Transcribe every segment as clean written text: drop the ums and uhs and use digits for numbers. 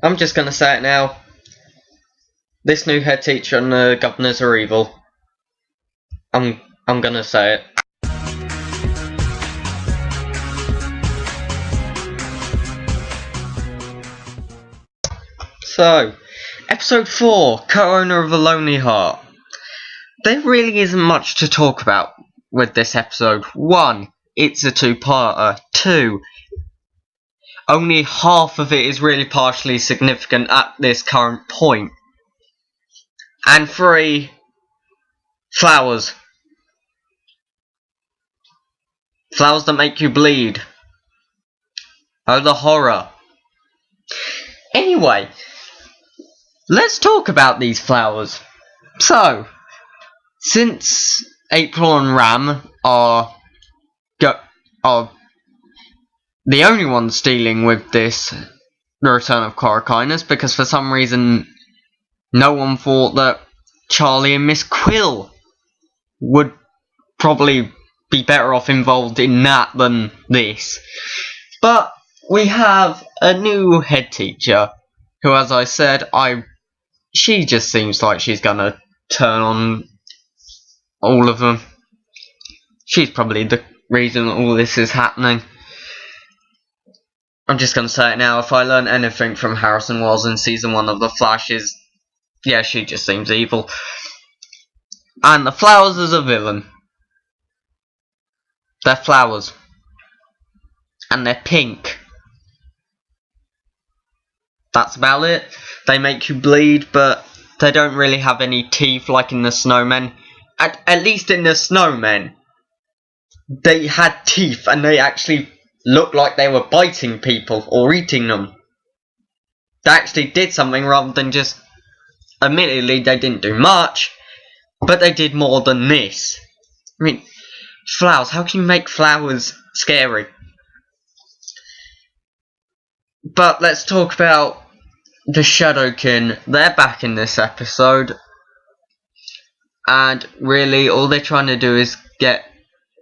I'm just gonna say it now. This new head teacher and the governors are evil. I'm gonna say it. So, episode 4, co-owner of a lonely heart. There really isn't much to talk about with this episode. 1, it's a two-parter. 2, only half of it is really partially significant at this current point. And 3, flowers. Flowers that make you bleed. Oh, the horror. Anyway, let's talk about these flowers. So, since April and Ram are the only ones dealing with this, the return of Corokinus, because for some reason no one thought that Charlie and Miss Quill would probably be better off involved in that than this. But we have a new head teacher who, as I said, she just seems like she's gonna turn on all of them. She's probably the reason all this is happening. I'm just gonna say it now, if I learn anything from Harrison Wells in season 1 of The Flash is, yeah, she just seems evil. And the flowers is a villain. They're flowers. And they're pink. That's about it. They make you bleed, but they don't really have any teeth like in the snowmen. At least in the snowmen, they had teeth and they actually looked like they were biting people or eating them. They actually did something rather than just... Admittedly, they didn't do much, but they did more than this. I mean, flowers. How can you make flowers scary? But let's talk about the Shadowkin. They're back in this episode. And really, all they're trying to do is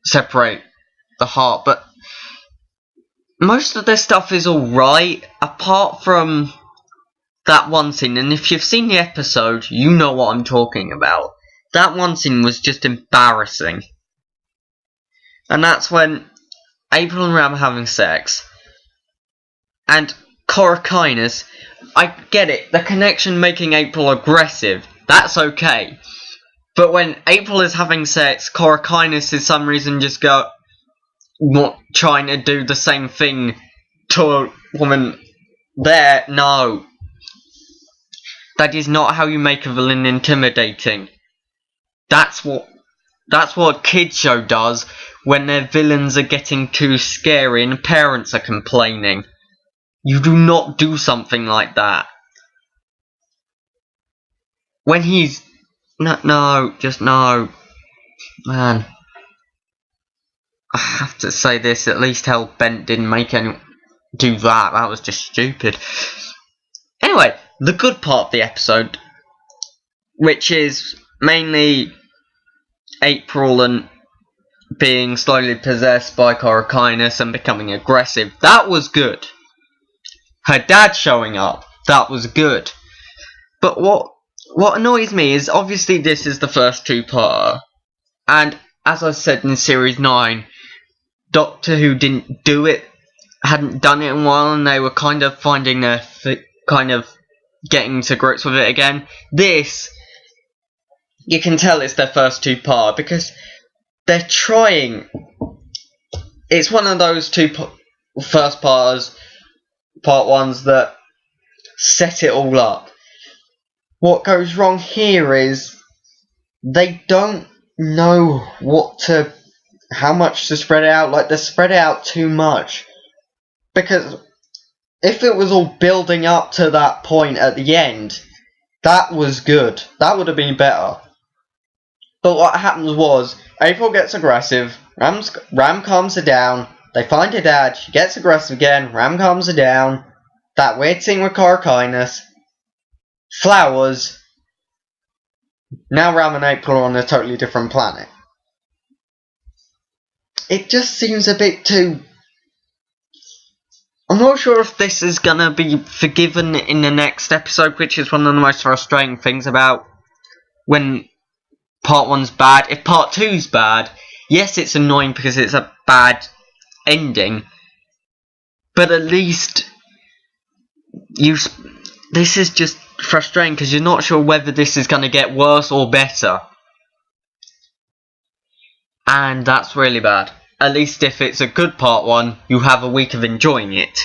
separate the heart. But most of their stuff is alright, apart from that one scene. And if you've seen the episode, you know what I'm talking about. That one scene was just embarrassing. And that's when April and Ram are having sex. And Corokinus, I get it, the connection making April aggressive, that's okay. But when April is having sex, Corokinus is some reason just not trying to do the same thing to a woman there. No. That is not how you make a villain intimidating. That's what a kids show does when their villains are getting too scary and parents are complaining. You do not do something like that. When he's... No, just no. Man. I have to say this, at least Hell Bent didn't make any... do that. That was just stupid. Anyway, the good part of the episode, which is mainly April and being slowly possessed by Corokinus and becoming aggressive, that was good. Her dad showing up, that was good. But what annoys me is, obviously this is the first two-parter, and as I said in Series 9, Doctor Who didn't do it, hadn't done it in a while, and they were kind of finding their kind of getting to grips with it again. This, you can tell it's their first two-parter, because they're trying. It's one of those first parters, part ones that set it all up. What goes wrong here is they don't know how much to spread it out. Like, they spread it out too much. Because if it was all building up to that point at the end, that was good. That would have been better. But what happens was, April gets aggressive, Ram calms her down, they find her dad, she gets aggressive again, Ram calms her down, that weird scene with Corokinus, flowers, now Ram and April are on a totally different planet. It just seems a bit too... I'm not sure if this is gonna be forgiven in the next episode, which is one of the most frustrating things about when part 1's bad. If part 2's bad, yes, it's annoying because it's a bad ending, but at least this is just frustrating because you're not sure whether this is going to get worse or better. And that's really bad. At least if it's a good part 1, you have a week of enjoying it.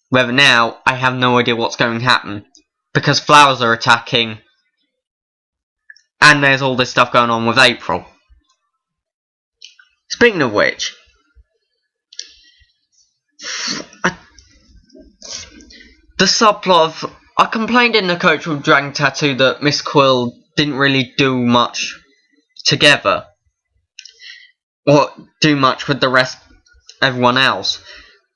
Whether now, I have no idea what's going to happen. Because flowers are attacking. And there's all this stuff going on with April. Speaking of which, the subplot of... I complained in the Coach with Dragon Tattoo that Miss Quill didn't really do much together. Or do much with the rest, everyone else.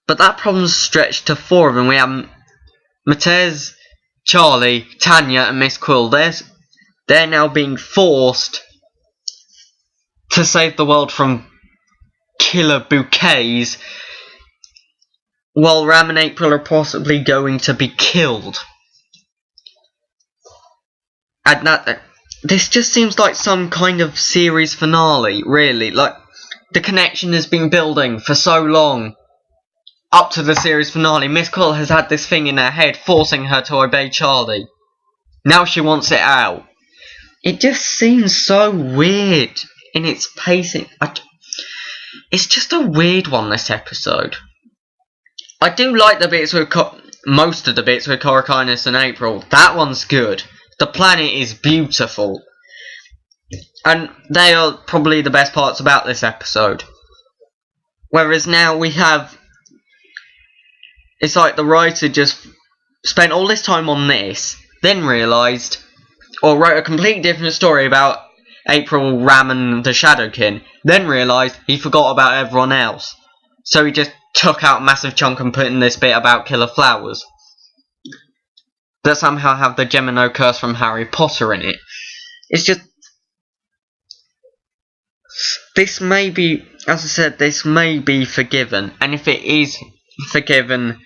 But that problem's stretched to 4 of them. We have Matez, Charlie, Tanya and Miss Quill. They're now being forced to save the world from killer bouquets, while Ram and April are possibly going to be killed. And this just seems like some kind of series finale, really. Like, the connection has been building for so long, up to the series finale. Miss Quill has had this thing in her head, forcing her to obey Charlie. Now she wants it out. It just seems so weird in its pacing. It's just a weird one, this episode. I do like the bits with most of the bits with Corakinus and April. That one's good. The planet is beautiful. And they are probably the best parts about this episode. Whereas now we have... It's like the writer just spent all this time on this, then realised, or wrote a completely different story about April, Ram and the Shadowkin, then realised he forgot about everyone else. So he just took out a massive chunk and put in this bit about killer flowers. That somehow have the Gemino curse from Harry Potter in it. It's just... This may be, as I said, this may be forgiven. And if it is forgiven,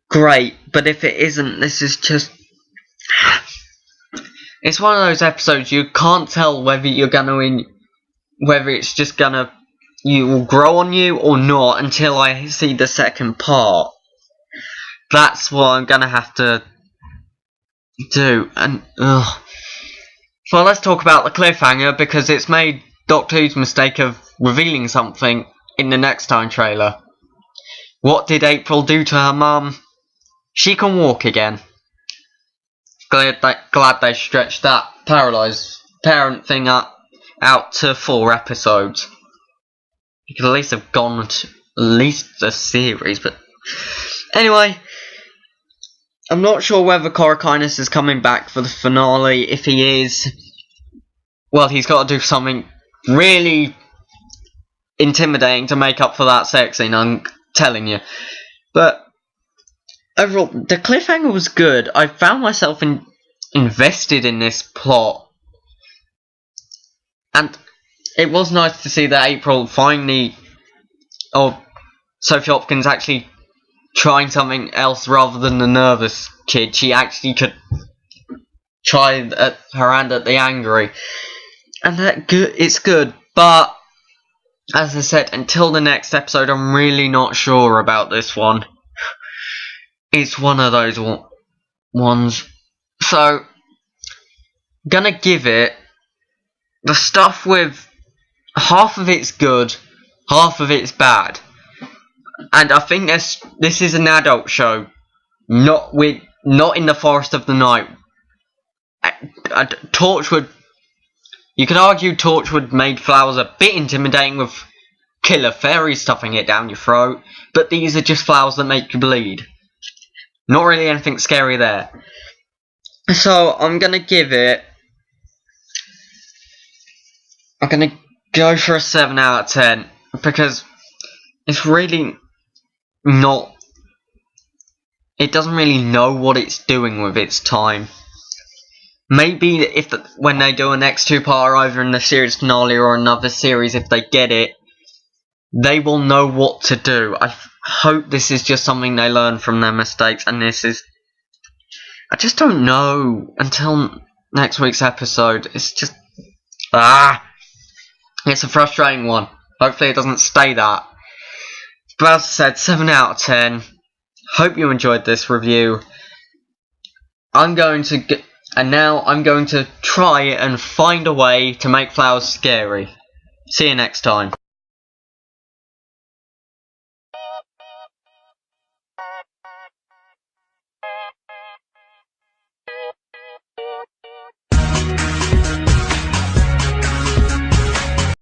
great. But if it isn't, this is just... It's one of those episodes you can't tell whether you're gonna whether it's just gonna... You will grow on you or not until I see the second part. That's what I'm gonna have to do. And so let's talk about the cliffhanger, because it's made Doctor Who's mistake of revealing something in the next time trailer. What did April do to her mum? She can walk again. Glad they stretched that paralysed parent thing out to 4 episodes. You could at least have gone to at least a series, but anyway, I'm not sure whether Corakinus is coming back for the finale. If he is, well, he's got to do something really intimidating to make up for that sex scene, I'm telling you. But overall, the cliffhanger was good. I found myself invested in this plot, and it was nice to see that April finally, or Sophie Hopkins, actually trying something else rather than the nervous kid. She actually could try her hand at the angry, and it's good. But as I said, until the next episode, I'm really not sure about this one. It's one of those ones. So, gonna give it the stuff with half of it's good, half of it's bad. And I think this is an adult show, not in the Forest of the Night. Torchwood, you could argue Torchwood made flowers a bit intimidating with killer fairies stuffing it down your throat, but these are just flowers that make you bleed. Not really anything scary there. So I'm gonna give it... I'm gonna go for a 7 out of 10, because it's really not... It doesn't really know what it's doing with its time. Maybe when they do a next 2-part, either in the series finale or another series, if they get it, they will know what to do. hope this is just something they learn from their mistakes, and this is... I just don't know until next week's episode. It's just... It's a frustrating one. Hopefully it doesn't stay that. But as I said, 7 out of 10. Hope you enjoyed this review. I'm going to try and find a way to make flowers scary. See you next time.